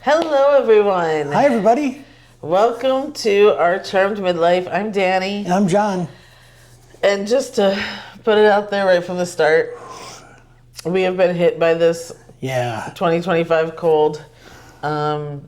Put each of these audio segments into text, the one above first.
Hello, everyone. Hi, everybody. Welcome to our Charmed Midlife. I'm Danny. And I'm John. And just to put it out there right from the start, we have been hit by this 2025 cold. And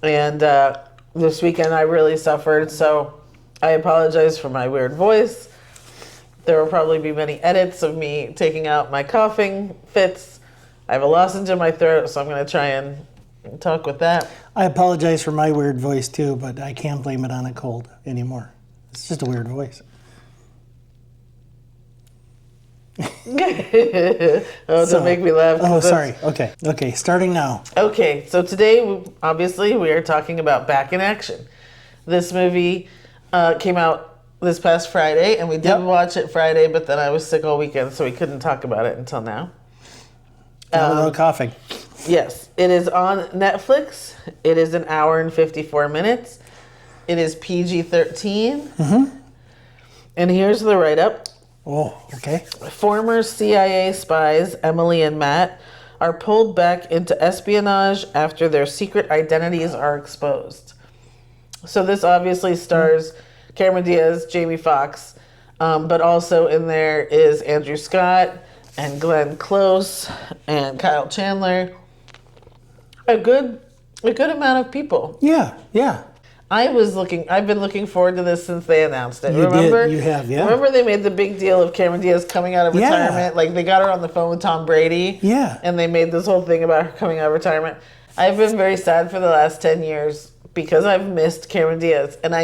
this weekend I really suffered, so I apologize for my weird voice. There will probably be many edits of me taking out my coughing fits. I have a lozenge in my throat, so I'm going to try and talk with that. I apologize for my weird voice too, but I can't blame it on a cold anymore. It's just a weird voice. Don't make me laugh. Oh, sorry. Okay. Starting now. Okay, so today, obviously, we are talking about Back in Action. This movie came out this past Friday, and we did watch it Friday, but then I was sick all weekend, so we couldn't talk about it until now. Without coughing. Yes, it is on Netflix. It is an hour and 54 minutes. It is PG-13. Mm-hmm. And here's the write-up. Oh, okay. Former CIA spies, Emily and Matt, are pulled back into espionage after their secret identities are exposed. So this obviously stars Cameron Diaz, Jamie Foxx, but also in there is Andrew Scott and Glenn Close and Kyle Chandler. A good amount of people. Yeah. I've been looking forward to this since they announced it. You have. Remember they made the big deal of Cameron Diaz coming out of retirement? Yeah. Like they got her on the phone with Tom Brady. Yeah. And they made this whole thing about her coming out of retirement. I've been very sad for the last 10 years because I've missed Cameron Diaz. And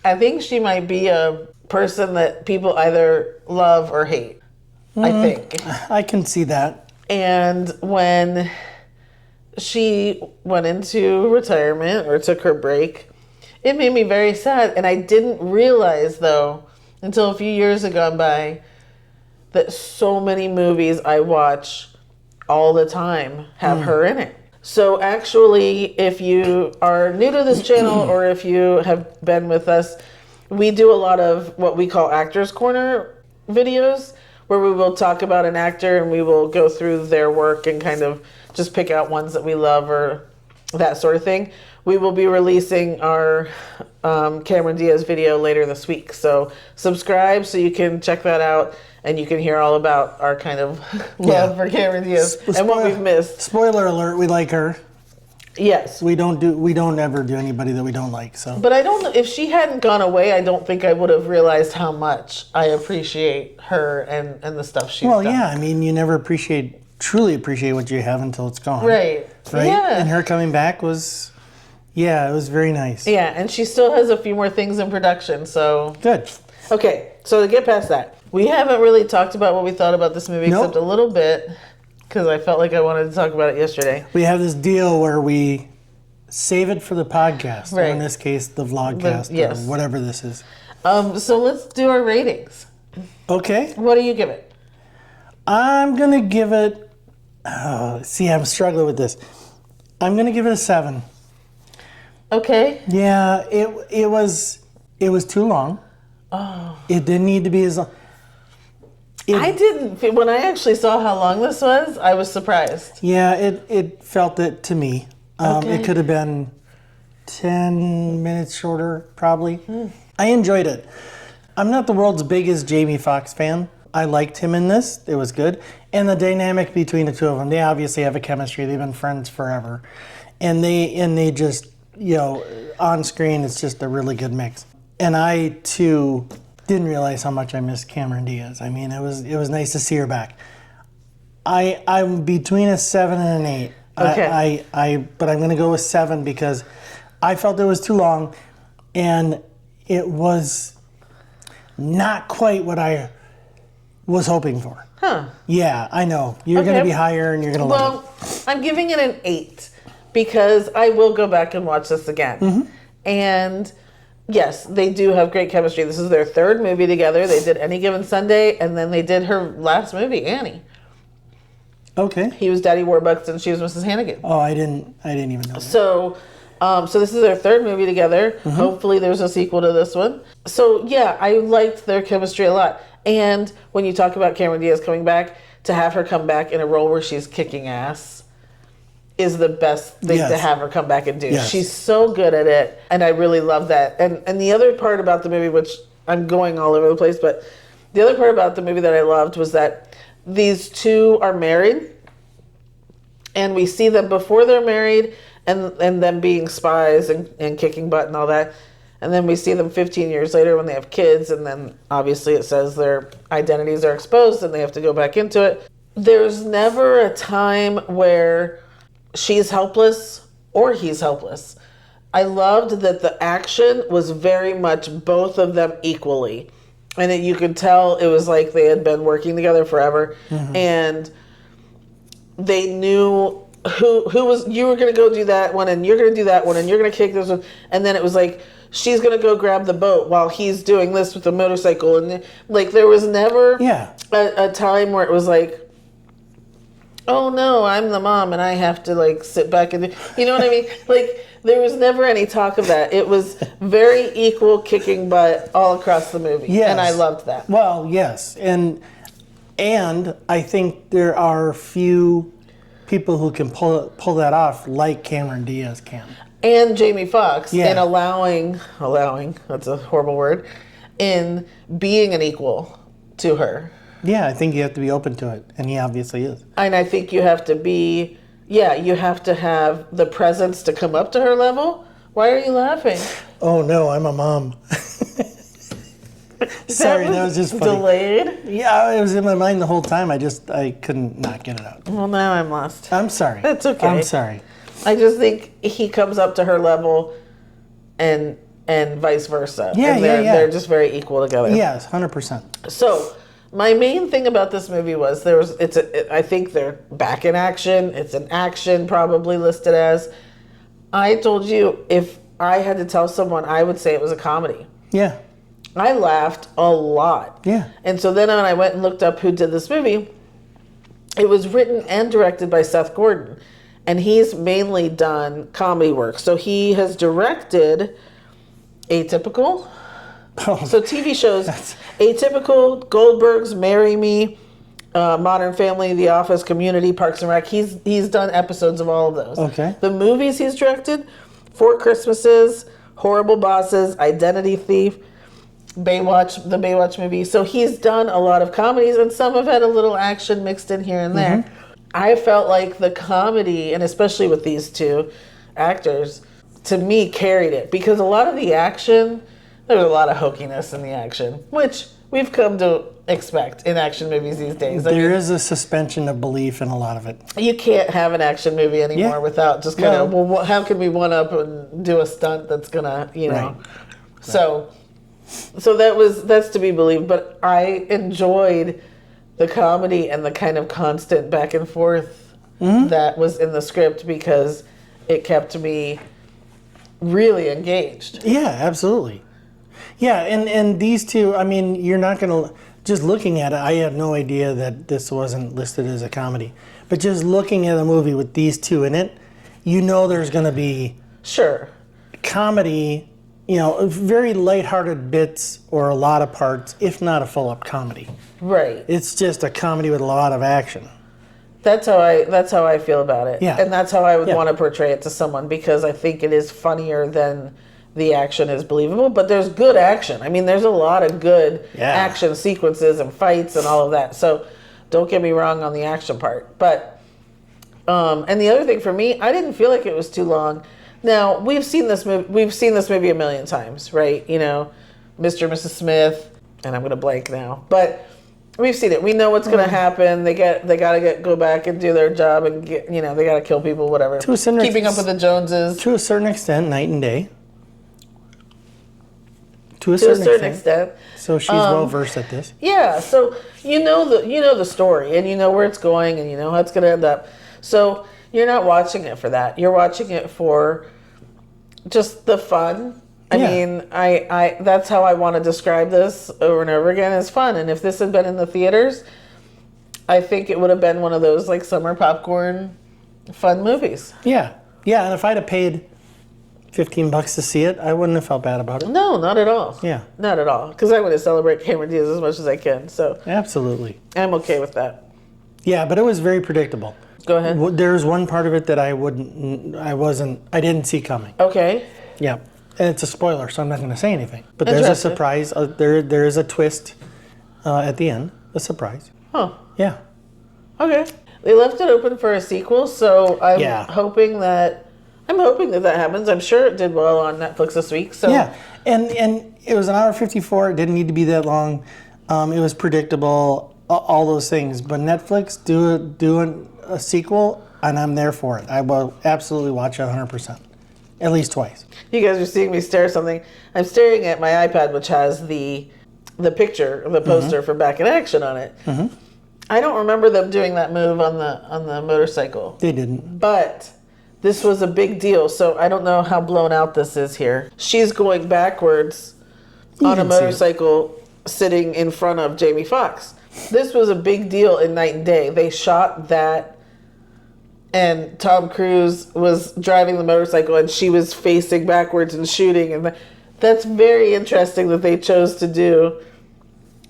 I think she might be a person that people either love or hate. I think. I can see that. And when she went into retirement or took her break, it made me very sad. And I didn't realize, though, until a few years have gone by, that so many movies I watch all the time have her in it. So actually, if you are new to this channel or if you have been with us, we do a lot of what we call Actors Corner videos, where we will talk about an actor and we will go through their work and kind of just pick out ones that we love or that sort of thing. We will be releasing our Cameron Diaz video later this week. So subscribe so you can check that out and you can hear all about our kind of love for Cameron Diaz and what we've missed. Spoiler alert, we like her. Yes. We don't ever do anybody that we don't like. So. But I don't know, if she hadn't gone away, I don't think I would have realized how much I appreciate her and the stuff she's done. Well, yeah, I mean, you never truly appreciate what you have until it's gone. Right? Yeah. And her coming back was, it was very nice. Yeah, and she still has a few more things in production, so. Good. Okay, so to get past that, we haven't really talked about what we thought about this movie except a little bit, because I felt like I wanted to talk about it yesterday. We have this deal where we save it for the podcast, or in this case, the vlogcast, or whatever this is. So let's do our ratings. Okay. What do you give it? I'm going to give it, I'm struggling with this. I'm going to give it a 7. Okay. Yeah, it was too long. Oh. It didn't need to be as long. When I actually saw how long this was, I was surprised. Yeah, it felt it to me. It could have been 10 minutes shorter, probably. I enjoyed it. I'm not the world's biggest Jamie Foxx fan. I liked him in this. It was good. And the dynamic between the two of them, they obviously have a chemistry. They've been friends forever. And they just, on screen, it's just a really good mix. And I, too, didn't realize how much I missed Cameron Diaz. I mean, it was nice to see her back. I'm between a 7 and an 8. Okay. But I'm going to go with 7 because I felt it was too long, and it was not quite what I was hoping for. Huh. Yeah, I know. You're going to be higher, and you're going to love it. Well, I'm giving it an 8 because I will go back and watch this again. Mm-hmm. And yes, they do have great chemistry. This is their third movie together. They did Any Given Sunday, and then they did her last movie, Annie. Okay. He was Daddy Warbucks, and she was Mrs. Hannigan. Oh, I didn't even know that. So this is their third movie together. Mm-hmm. Hopefully there's a sequel to this one. So yeah, I liked their chemistry a lot. And when you talk about Cameron Diaz coming back, to have her come back in a role where she's kicking ass is the best thing to Yes. have her come back and do. Yes. She's so good at it, and I really love that. And the other part about the movie, which I'm going all over the place, but the other part about the movie that I loved was that these two are married, and we see them before they're married, and them being spies and kicking butt and all that. And then we see them 15 years later when they have kids, and then obviously it says their identities are exposed and they have to go back into it. There's never a time where she's helpless or he's helpless. I loved that the action was very much both of them equally. And that you could tell it was like they had been working together forever. And they knew who was, you were going to go do that one, and you're going to do that one, and you're going to kick this one. And then it was like, she's going to go grab the boat while he's doing this with the motorcycle. And like, there was never a time where it was like, oh no, I'm the mom and I have to like sit back and do, you know what I mean? Like, there was never any talk of that. It was very equal kicking butt all across the movie. Yes. And I loved that. Well, yes. And I think there are few people who can pull that off like Cameron Diaz can. And Jamie Foxx Yeah. in allowing, that's a horrible word, in being an equal to her. Yeah, I think you have to be open to it, and he obviously is. And I think you have to be, you have to have the presence to come up to her level. Why are you laughing? Oh no, I'm a mom. Sorry, that was just funny. Delayed? Yeah, it was in my mind the whole time. I couldn't not get it out. Well, now I'm lost. I'm sorry. That's okay. I'm sorry. I just think he comes up to her level and vice versa. Yeah, and they're just very equal together. Yes, 100%. So, my main thing about this movie was I think they're back in action. It's an action probably listed as. I told you if I had to tell someone, I would say it was a comedy. Yeah. I laughed a lot. Yeah. And so then when I went and looked up who did this movie, it was written and directed by Seth Gordon. And he's mainly done comedy work. So he has directed Atypical. So TV shows, Atypical, Goldberg's, Marry Me, Modern Family, The Office, Community, Parks and Rec. He's done episodes of all of those. Okay. The movies he's directed, Four Christmases, Horrible Bosses, Identity Thief, Baywatch, the Baywatch movie. So he's done a lot of comedies, and some have had a little action mixed in here and there. I felt like the comedy, and especially with these two actors, to me carried it, because a lot of the action, there's a lot of hokiness in the action, which we've come to expect in action movies these days. There is a suspension of belief in a lot of it. You can't have an action movie anymore without just kind of, well, how can we one up and do a stunt that's gonna, you know? Right. So that's to be believed. But I enjoyed the comedy and the kind of constant back and forth that was in the script, because it kept me really engaged. Yeah, absolutely. Yeah, and these two, I mean, you're not going to, just looking at it, I had no idea that this wasn't listed as a comedy. But just looking at a movie with these two in it, you know there's going to be comedy, you know, very lighthearted bits or a lot of parts, if not a full-up comedy. Right. It's just a comedy with a lot of action. That's how I feel about it. Yeah. And that's how I would want to portray it to someone, because I think it is funnier than the action is believable. But there's good action. I mean, there's a lot of good action sequences and fights and all of that. So don't get me wrong on the action part. But and the other thing for me, I didn't feel like it was too long. Now, we've seen this movie a million times, right? You know, Mr. and Mrs. Smith, and I'm going to blank now. But we've seen it. We know what's going to happen. They got to go back and do their job, and get, you know, they got to kill people, whatever. Keeping up with the Joneses. To a certain extent, night and day. To a certain extent. So she's well versed at this. Yeah. So you know the story, and you know where it's going, and you know how it's going to end up. So you're not watching it for that. You're watching it for just the fun. I mean, I that's how I want to describe this over and over again, as fun. And if this had been in the theaters, I think it would have been one of those like summer popcorn fun movies. Yeah. Yeah, and if I'd have paid $15 to see it, I wouldn't have felt bad about it. No, not at all. Yeah. Not at all. Because I want to celebrate Cameron Diaz as much as I can. So Absolutely. I'm okay with that. Yeah, but it was very predictable. Go ahead. There's one part of it that I didn't see coming. Okay. Yeah. And it's a spoiler, so I'm not going to say anything. But there's a surprise. There is a twist at the end. A surprise. Huh. Yeah. Okay. They left it open for a sequel, so I'm hoping that happens. I'm sure it did well on Netflix this week. So yeah, and it was an hour 54. It didn't need to be that long. It was predictable. All those things. But Netflix doing a sequel, and I'm there for it. I will absolutely watch it 100%, at least twice. You guys are seeing me stare at something. I'm staring at my iPad, which has the picture, the poster for Back in Action on it. Mm-hmm. I don't remember them doing that move on the motorcycle. They didn't. But this was a big deal, so I don't know how blown out this is here. She's going backwards on a motorcycle sitting in front of Jamie Foxx. This was a big deal in Night and Day. They shot that, and Tom Cruise was driving the motorcycle, and she was facing backwards and shooting. And that's very interesting that they chose to do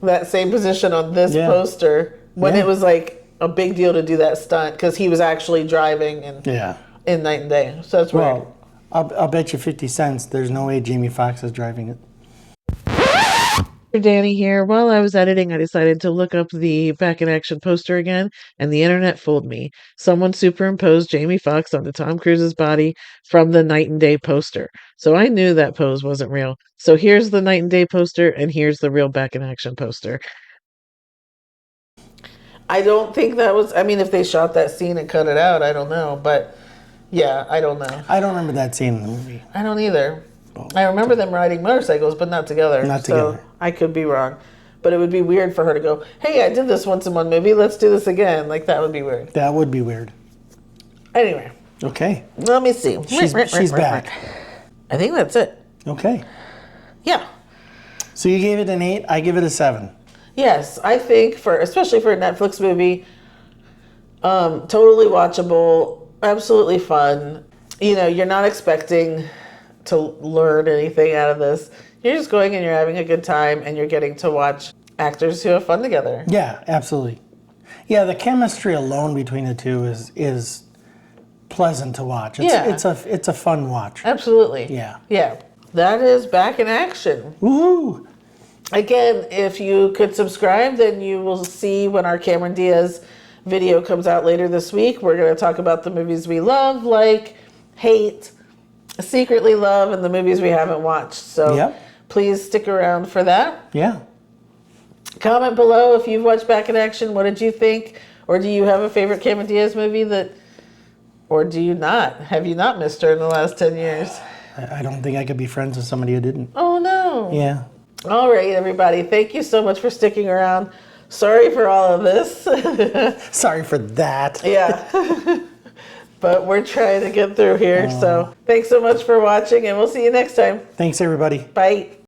that same position on this poster when it was like a big deal to do that stunt because he was actually driving in Night and Day. So that's weird. Well, I'll bet you 50 cents there's no way Jamie Foxx is driving it. Danny here. While I was editing, I decided to look up the Back in Action poster again, and the internet fooled me. Someone superimposed Jamie Foxx onto Tom Cruise's body from the Night and Day poster. So I knew that pose wasn't real. So here's the Night and Day poster, and here's the real Back in Action poster. I don't think that was, I mean, if they shot that scene and cut it out, I don't know. But yeah, I don't know. I don't remember that scene in the movie. I don't either. I remember them riding motorcycles, but not together. Not together. So I could be wrong. But it would be weird for her to go, hey, I did this once in one movie. Let's do this again. Like, that would be weird. That would be weird. Anyway. Okay. Let me see. She's back. I think that's it. Okay. Yeah. So you gave it an 8. I give it a 7. Yes. I think, especially for a Netflix movie, totally watchable, absolutely fun. You know, you're not expecting to learn anything out of this. You're just going and you're having a good time and you're getting to watch actors who have fun together. Yeah, absolutely. Yeah, the chemistry alone between the two is pleasant to watch. It's a fun watch. Absolutely. Yeah. Yeah. That is Back in Action. Woohoo! Again, if you could subscribe, then you will see when our Cameron Diaz video comes out later this week. We're going to talk about the movies we love, like, hate, secretly love, and the movies we haven't watched. So please stick around for that. Yeah. Comment below if you've watched Back in Action. What did you think? Or do you have a favorite Cameron Diaz movie or do you not? Have you not missed her in the last 10 years? I don't think I could be friends with somebody who didn't. Oh, no. Yeah. All right, everybody. Thank you so much for sticking around. Sorry for all of this. Sorry for that. Yeah. But we're trying to get through here. So thanks so much for watching, and we'll see you next time. Thanks, everybody. Bye.